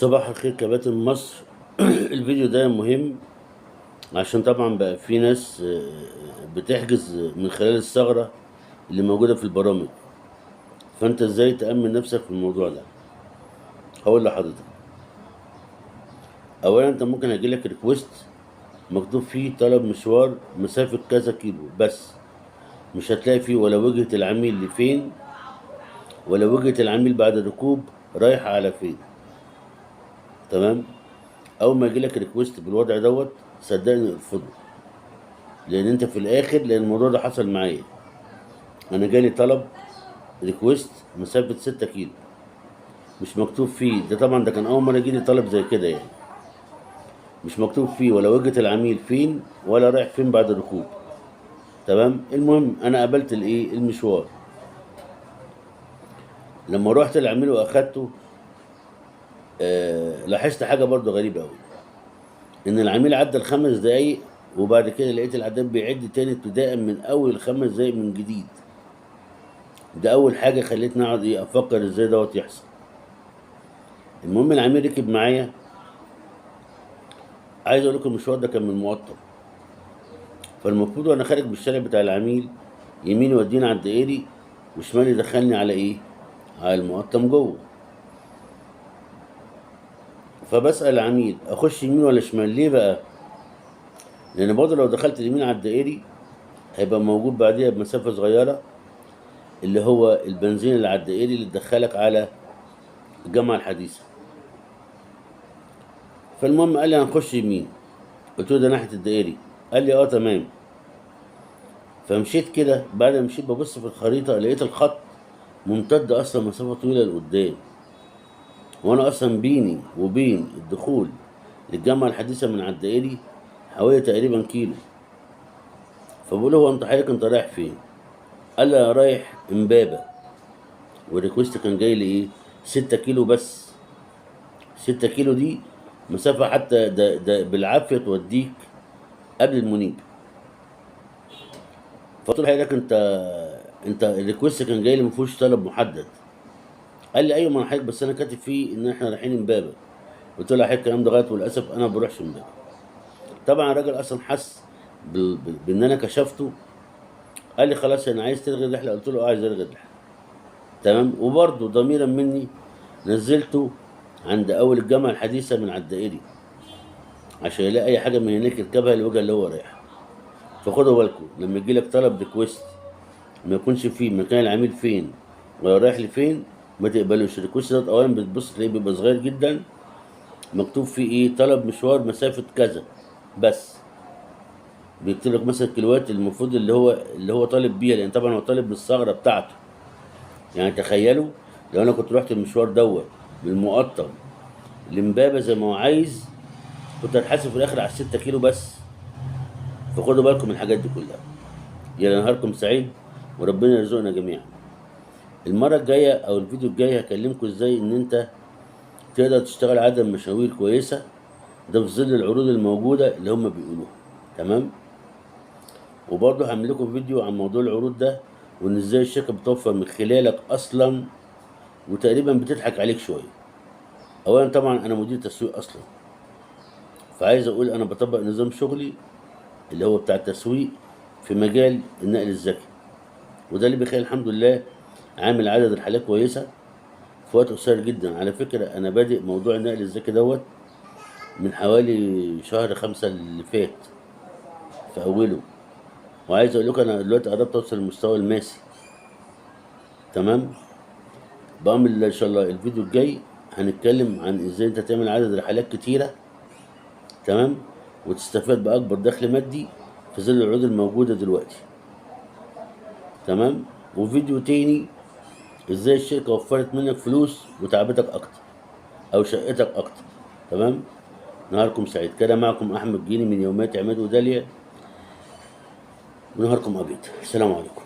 صباح الخير كباتن مصر. الفيديو ده مهم عشان طبعا بقى في ناس بتحجز من خلال الثغرة اللي موجودة في البرامج. فانت ازاي تأمن نفسك في الموضوع ده؟ هقول لحضرتك. اولا انت ممكن هيجيلك ريكوست مكتوب فيه طلب مشوار مسافة كذا كيلو بس، مش هتلاقي فيه ولا وجهة العميل لفين ولا وجهة العميل بعد الركوب رايحة على فين. تمام. اول ما يجيلك ريكوست بالوضع دوت صدقني ارفضه، لان انت في الاخر، لان الموضوع ده حصل معايا. انا جالي طلب ريكوست مسافة 6 كيلو مش مكتوب فيه، ده طبعا ده كان اول مرة يجيلي طلب زي كده يعني، مش مكتوب فيه ولا وجهة العميل فين ولا رايح فين بعد الركوب. تمام. المهم انا قبلت الايه المشوار. لما روحت للعميل واخدته لاحظت حاجة برضو غريبة قوي، ان العميل عدى ال5 دقايق وبعد كده لقيت العداد بيعد تاني ابتداء من اول 5 دقايق من جديد. ده اول حاجة خلتني اقعد افكر ازاي دوت يحصل. المهم العميل ركب معايا. عايز اقول لكم المشوار ده كان من المقطم، فالمفروض وانا خارج بالشارع بتاع العميل يمين يوديني على الدائري وشمال يدخلني على ايه، على المقطم جوه. فبسأل العميل اخش يمين ولا شمال، ليه بقى؟ لان برضه لو دخلت اليمين على الدائري هيبقى موجود بعديها بمسافة صغيرة اللي هو البنزين اللي على الدائري اللي تدخلك على الجامعة الحديثة. فالمهم قال لي هنخش يمين، قلت له ده ناحية الدائري، قال لي اه تمام. فمشيت كده، بعد ما مشيت ببص في الخريطة لقيت الخط ممتد اصلا مسافة طويلة لقدام، وانا اصلا بيني وبين الدخول للجامعة الحديثة من على الدائري حوالي تقريبا كيلو. فبقول له هو انت حضرتك انت رايح فين؟ قال لي انا رايح امبابة، والريكوست كان جاي لي ايه 6 كيلو بس. 6 كيلو دي مسافة حتى ده بالعافية توديك قبل المنيب. فقلت له حضرتك انت الريكوست كان جاي لي مفيهوش طلب محدد. قال لي ايوه ما انا حضرتك بس انا كاتب فيه ان احنا رايحين امبابة. قلت له حضرتك الكلام ده غلط وللاسف انا ما بروحش امبابة. طبعا الراجل اصلا حس بان انا كشفته. قال لي خلاص انا عايز تلغي الرحله، قلت له اه عايز الغي الرحله. تمام. وبرضه ضميرا مني نزلته عند اول الجامعه الحديثه من على الدائري عشان يلاقي اي حاجه من هناك يركبها الوجهه اللي هو رايحها. فخدوا بالكم لما يجي لك طلب ريكويست ما يكونش فيه مكان العميل فين ولا رايح لفين، ما تقبلوش. الريكوست ده اولا بتبص تلاقيه بيبقى صغير جدا، مكتوب فيه ايه طلب مشوار مسافه كذا بس، بيكتب لك مثلا الكيلوات المفروض اللي هو طالب بيها، لان طبعا هو طالب من الثغره بتاعته. يعني تخيلوا لو انا كنت رحت المشوار دوت من المقطم لمبابه زي ما هو عايز، كنت هتحاسب في الاخر على 6 كيلو بس. فخدوا بالكم من الحاجات دي كلها. يا نهاركم سعيد وربنا يرزقنا جميعا. المره الجايه او الفيديو الجاي هكلمكم ازاي ان انت تقدر تشتغل عدد مشاوير كويسه، ده في ظل العروض الموجوده اللي هم بيقولوها. تمام. وبرضه هعمل لكم فيديو عن موضوع العروض ده، وان ازاي الشركه بتوفر من خلالك اصلا وتقريبا بتضحك عليك شويه. اولا طبعا انا مدير تسويق اصلا، فعايز اقول انا بطبق نظام شغلي اللي هو بتاع التسويق في مجال النقل الذكي، وده اللي بيخلي الحمد لله عامل عدد الحالات كويسه في وقت قصير جدا. على فكره انا بادئ موضوع النقل الذكي دوت من حوالي شهر 5 اللي فات في اوله، وعايز اقول لكم انا دلوقتي قربت اوصل للمستوى الماسي. تمام. بعمل ان شاء الله الفيديو الجاي هنتكلم عن ازاي انت تعمل عدد رحلات كتيره، تمام، وتستفاد باكبر دخل مادي في ظل العروض الموجوده دلوقتي. تمام. وفيديو تاني ازاي الشركه وفرت منك فلوس وتعبتك اكتر او شقتك اكتر. تمام. نهاركم سعيد. كان معكم احمد جيني من يوميات عماد وداليا، ونهاركم ابيض. السلام عليكم.